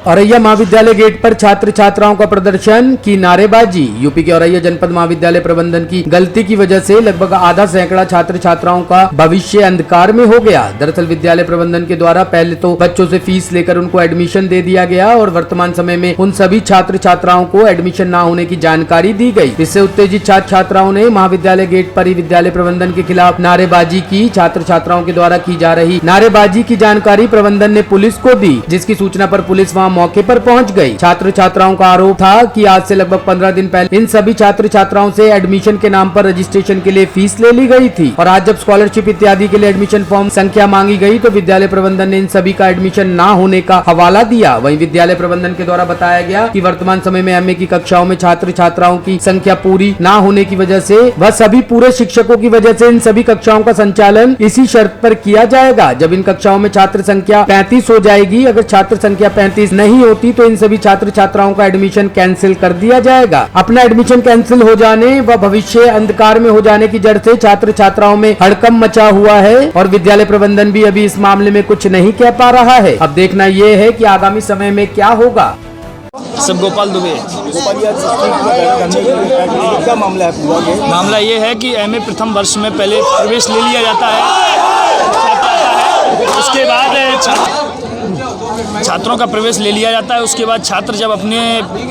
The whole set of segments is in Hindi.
औरैया महाविद्यालय गेट पर छात्र छात्राओं का प्रदर्शन की नारेबाजी। यूपी के औरैया जनपद महाविद्यालय प्रबंधन की गलती की वजह से लगभग आधा सैकड़ा छात्र छात्राओं का भविष्य अंधकार में हो गया। दरअसल विद्यालय प्रबंधन के द्वारा पहले तो बच्चों से फीस लेकर उनको एडमिशन दे दिया गया और वर्तमान समय में उन सभी छात्र छात्राओं को एडमिशन न होने की जानकारी दी गई। इससे उत्तेजित छात्र छात्राओं ने महाविद्यालय गेट पर ही विद्यालय प्रबंधन के खिलाफ नारेबाजी की। छात्र छात्राओं के द्वारा की जा रही नारेबाजी की जानकारी प्रबंधन ने पुलिस को दी, जिसकी सूचना पर पुलिस वहां मौके पर पहुंच गई। छात्र छात्राओं का आरोप था कि आज से लगभग 15 दिन पहले इन सभी छात्र छात्राओं से एडमिशन के नाम पर रजिस्ट्रेशन के लिए फीस ले ली गई थी और आज जब स्कॉलरशिप इत्यादि के लिए एडमिशन फॉर्म संख्या मांगी गई तो विद्यालय प्रबंधन ने इन सभी का एडमिशन न होने का हवाला दिया। वहीं विद्यालय प्रबंधन के द्वारा बताया गया कि वर्तमान समय में एमए की कक्षाओं में छात्र छात्राओं की संख्या पूरी न होने की वजह से व सभी पूरे शिक्षकों की वजह से इन सभी कक्षाओं का संचालन इसी शर्त पर किया जाएगा। जब इन कक्षाओं में छात्र संख्या 35 हो जाएगी, अगर छात्र संख्या 35 नहीं होती तो इन सभी छात्र छात्राओं का एडमिशन कैंसिल कर दिया जाएगा। अपना एडमिशन कैंसिल हो जाने व भविष्य अंधकार में हो जाने की जड़ से छात्र छात्राओं में हड़कंप मचा हुआ है और विद्यालय प्रबंधन भी अभी इस मामले में कुछ नहीं कह पा रहा है। अब देखना ये है कि आगामी समय में क्या होगा। सब गोपाल दुबे। क्या मामला है? मामला ये है कि एमए प्रथम वर्ष में पहले प्रवेश ले लिया जाता है, उसके बाद छात्रों का प्रवेश ले लिया जाता है। उसके बाद छात्र जब अपने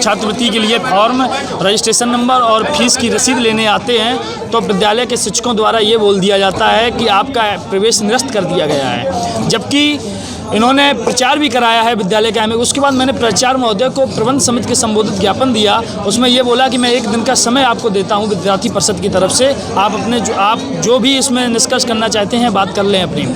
छात्रवृत्ति के लिए फॉर्म, रजिस्ट्रेशन नंबर और फीस की रसीद लेने आते हैं तो विद्यालय के शिक्षकों द्वारा ये बोल दिया जाता है कि आपका प्रवेश निरस्त कर दिया गया है, जबकि इन्होंने प्रचार भी कराया है विद्यालय के में। उसके बाद मैंने प्राचार्य महोदय को प्रबंध समिति के संबोधित ज्ञापन दिया। उसमें ये बोला कि मैं 1 दिन का समय आपको देता हूं विद्यार्थी परिषद की तरफ से, आप जो भी इसमें निष्कर्ष करना चाहते हैं बात कर लें अपनी।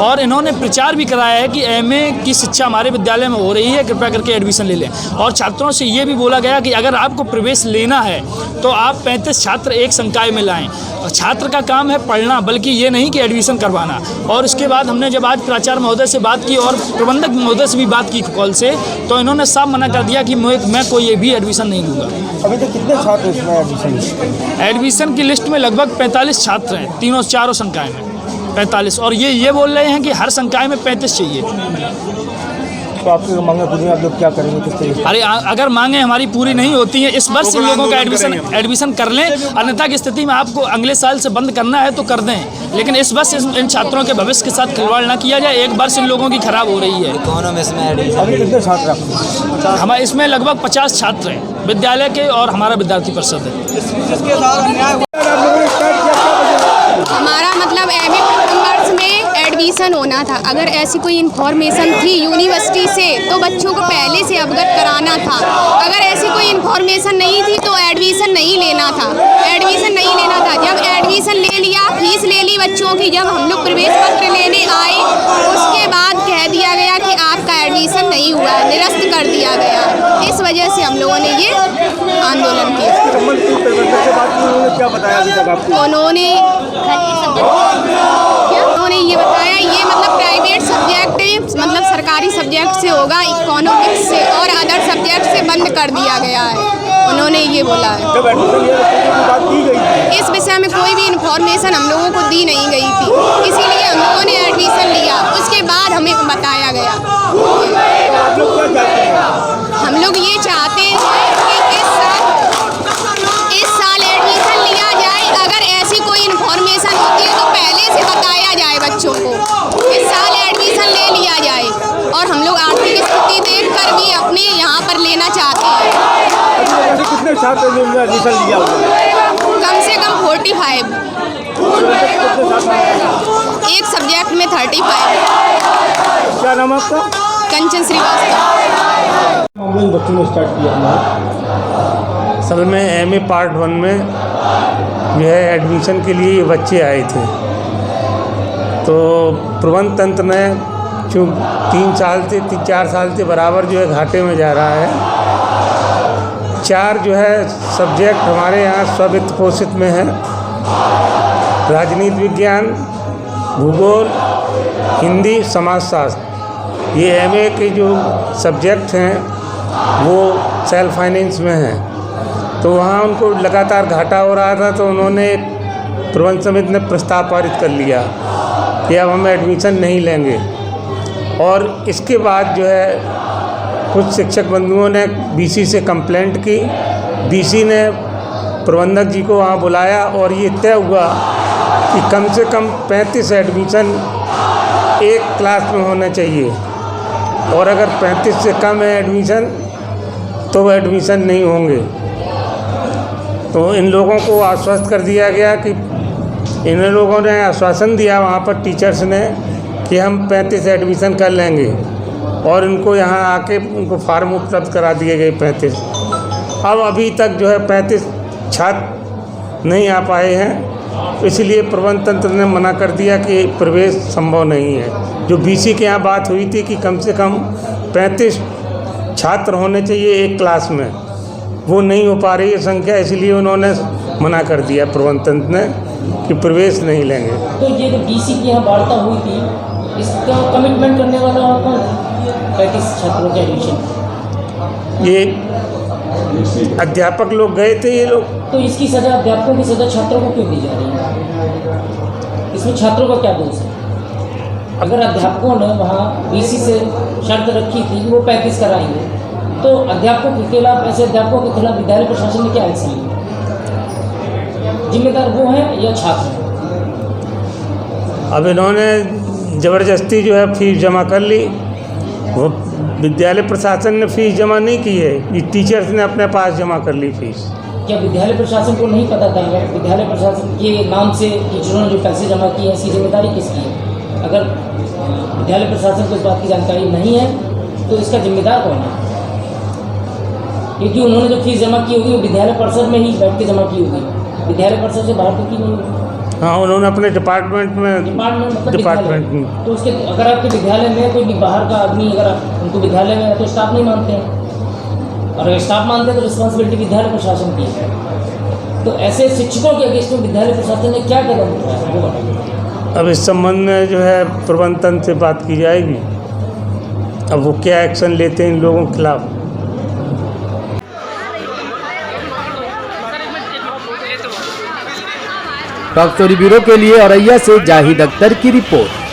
और इन्होंने प्रचार भी कराया है कि एमए की शिक्षा हमारे विद्यालय में हो रही है, कृपया करके एडमिशन ले लें। और छात्रों से ये भी बोला गया कि अगर आपको प्रवेश लेना है तो आप 35 छात्र एक संकाय में लाएँ। छात्र का काम है पढ़ना, बल्कि ये नहीं कि एडमिशन करवाना। और इसके बाद हमने जब आज प्राचार्य महोदय से बात की और प्रबंधक महोदय से भी बात की कॉल से, तो इन्होंने साफ मना कर दिया कि मैं कोई भी एडमिशन नहीं लूँगा। अभी तक कितने छात्र इसमें एडमिशन की लिस्ट में लगभग 45 छात्र हैं, चारों संकाय में 45। और ये बोल रहे हैं कि हर संकाय में 35 चाहिए। तो आपकी मांगे पूरी, आप लोग क्या करेंगे, किस तरीके? अरे अगर मांगे हमारी पूरी नहीं होती हैं, इस वर्ष इन लोगों का एडमिशन कर लें, अन्यथा की स्थिति में आपको अगले साल से बंद करना है तो कर दें, लेकिन इस वर्ष इन छात्रों के भविष्य के साथ खिलवाड़ ना किया जाए। एक वर्ष इन लोगों की खराब हो रही है। अभी कितने छात्र हैं? हमारे इसमें लगभग 50 छात्र हैं विद्यालय के और हमारा विद्यार्थी परिषद है। हमारा मतलब एमए प्रथम वर्ष में एडमिशन होना था। अगर ऐसी कोई इन्फॉर्मेशन थी यूनिवर्सिटी से तो बच्चों को पहले से अवगत कराना था। अगर ऐसी कोई इन्फॉर्मेशन नहीं थी तो एडमिशन नहीं लेना था। जब एडमिशन ले लिया, फीस ले ली बच्चों की, जब हम लोग प्रवेश पत्र लेने आए उसके बाद कह दिया गया कि आपका एडमिशन नहीं हुआ, निरस्त कर दिया गया। इस वजह से हम लोगों ने ये आंदोलन किया। क्या बताया अभी तक आपको? उन्होंने ये बताया, ये मतलब प्राइवेट सब्जेक्ट मतलब सरकारी सब्जेक्ट से होगा, इकोनॉमिक्स से और अदर सब्जेक्ट से बंद कर दिया गया है, उन्होंने ये बोला है। जब एडमिशन लिया तो बात की गई, इस विषय में कोई भी इन्फॉर्मेशन हम लोगों को दी नहीं गई थी, इसीलिए हम लोगों ने एडमिशन लिया। उसके बाद हमें बताया गया। आप लोग क्या चाहते हैं? हम लोग ये चाहते हैं कि इस साल एडमिशन लिया जाए। अगर ऐसी कोई इन्फॉर्मेशन होती है तो पहले से बताया जाए बच्चों को। इस साल एडमिशन ले लिया जाए और हम लोग आर्थिक स्थिति देखकर भी अपने यहाँ पर लेना चाहते हैं। कितने छात्र ने एडमिशन लिया? कम से कम 45, एक सब्जेक्ट में 35। क्या नाम है आपका? कंचन श्रीवास्तव। बच्चों ने स्टार्ट किया। असल में एमए पार्ट 1 में जो है एडमिशन के लिए बच्चे आए थे, तो प्रबंध तंत्र ने जो 3-4 साल से बराबर जो है घाटे में जा रहा है। 4 जो है सब्जेक्ट हमारे यहाँ स्व-वित्त पोषित में है, राजनीति विज्ञान, भूगोल, हिंदी, समाजशास्त्र। ये एमए के जो सब्जेक्ट हैं वो सेल्फ फाइनेंस में हैं, तो वहाँ उनको लगातार घाटा हो रहा था, तो उन्होंने प्रबंध समिति ने प्रस्ताव पारित कर लिया कि अब हम एडमिशन नहीं लेंगे। और इसके बाद जो है कुछ शिक्षक बंधुओं ने बीसी से कंप्लेंट की। बीसी ने प्रबंधक जी को वहाँ बुलाया और ये तय हुआ कि कम से कम 35 एडमिशन एक क्लास में होना चाहिए, और अगर 35 से कम है एडमिशन तो वो एडमिशन नहीं होंगे। तो इन लोगों को आश्वस्त कर दिया गया कि इन लोगों ने आश्वासन दिया वहाँ पर टीचर्स ने कि हम 35 एडमिशन कर लेंगे, और इनको यहाँ आके उनको फार्म उपलब्ध करा दिए गए 35। अब अभी तक जो है 35 छात्र नहीं आ पाए हैं, इसलिए प्रबंध तंत्र ने मना कर दिया कि प्रवेश संभव नहीं है। जो बीसी के यहाँ बात हुई थी कि कम से कम 35 छात्र होने चाहिए एक क्लास में, वो नहीं हो पा रही है संख्या, इसलिए उन्होंने मना कर दिया प्रबंध तंत्र ने कि प्रवेश नहीं लेंगे। तो ये जो बीसी की यहाँ वार्ता हुई थी, इसका कमिटमेंट करने वाला और कौन 35 छात्रों के एडमिशन? ये अध्यापक लोग गए थे ये लोग। तो इसकी सज़ा, अध्यापकों की सज़ा छात्रों को क्यों दी जा रही है? इसमें छात्रों का क्या दोष है? अगर अध्यापकों ने वहाँ बीसी से शर्त रखी थी कि वो 35 कराएंगे, तो अध्यापकों के खिलाफ, ऐसे अध्यापकों के खिलाफ विद्यालय प्रशासन ने क्या एक्शन लिया? जिम्मेदार वो हैं या छात्र हैं? अब इन्होंने ज़बरदस्ती जो है फीस जमा कर ली। वो विद्यालय प्रशासन ने फीस जमा नहीं की है, ये टीचर्स ने अपने पास जमा कर ली फीस। क्या विद्यालय प्रशासन को नहीं पता था? विद्यालय प्रशासन के नाम से टीचरों ने जो पैसे जमा किए हैं, इसकी जिम्मेदारी किसकी है? अगर विद्यालय प्रशासन को इस बात की जानकारी नहीं है तो इसका जिम्मेदार कौन है? क्योंकि उन्होंने जो फीस जमा की होगी वो विद्यालय परिषद में ही बैठ के जमा की होगी, विद्यालय परिषद से बाहर तो की नहीं होगी। हाँ, उन्होंने अपने डिपार्टमेंट में में तो उसके, अगर आपके विद्यालय में कोई बाहर का आदमी, अगर आप उनको विद्यालय में तो स्टाफ नहीं मानते हैं, और अगर स्टाफ मानते हैं तो रिस्पॉन्सिबिलिटी विद्यालय प्रशासन की है। तो ऐसे शिक्षकों के अगेंस्ट में विद्यालय प्रशासन ने क्या कदम उठाया है वो बताइए। अब इस संबंध में जो है प्रबंध तंत्र से बात की जाएगी, अब वो क्या एक्शन लेते हैं इन लोगों के खिलाफ। टॉप स्टोरी ब्यूरो के लिए औरैया से जाहिद अख्तर की रिपोर्ट।